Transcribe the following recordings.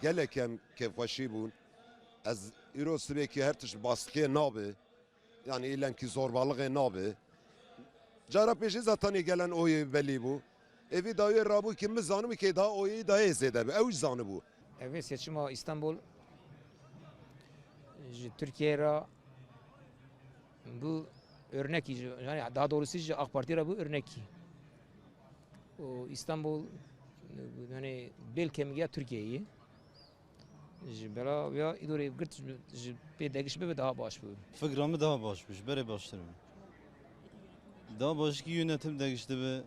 Gelekem kevvaşi bun. Az irosibê ki her tiş baskıya nabe. Yani ilen ki zorbalığı nabe. Cara peşi zaten gelen oyu belli bu. Evi dayı rabu kim zanı ki daha oyu daha ezede be. Ev zanı bu. Evet seçim İstanbul Türkiye'ye bu örnek yani daha doğrusu AK Parti'ye bu örnek. O İstanbul yani bel kemiği Türkiye'yi. Bela ya idare gırt pedagoji be daha baş bu. Fıkramı daha başmış, bere başlarım. Daha başka yönetim değişti be,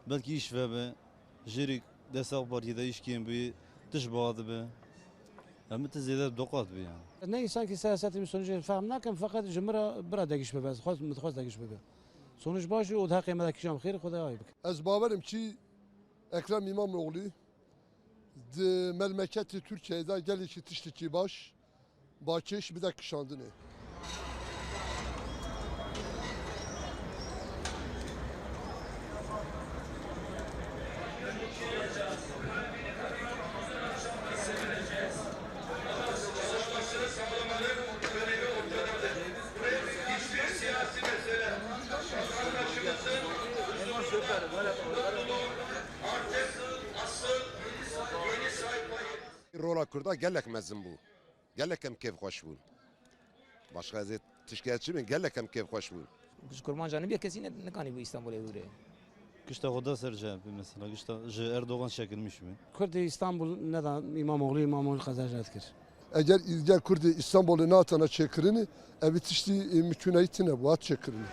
belki iş ve be, jirik destek partide işkiyen bir dış bağdı be. Hem de ziyade dokat be yani. Ne insan ki siyasetin sonucu faham nakem fakat cumhura bira değişme baz, xwaz mutxwaz değişme be. Sonuç başı o da kıymetli kişam xeyr Xuda ayıbık. Ez baverim ki Ekrem İmamoğlu de memleketi Türkiye'de gelişi tiştiki baş Bakış bir de kışandını. Rola kurda gelek mezin bu. Gelekem kevvaş bun. Başka ezet tişkiyatçı mı? Gelekem kevvaş bun. Kurban canı bir kesin ne kanı bu İstanbul'a göre. Kışta Xuda serce mesela, kışta Erdoğan çekilmiş mi? Kurdi İstanbul neden İmamoğlu kazanacak kir. Eğer İlgen Kurdi İstanbul'u natana çekirini evi tişti müküneytine bu at çekirini.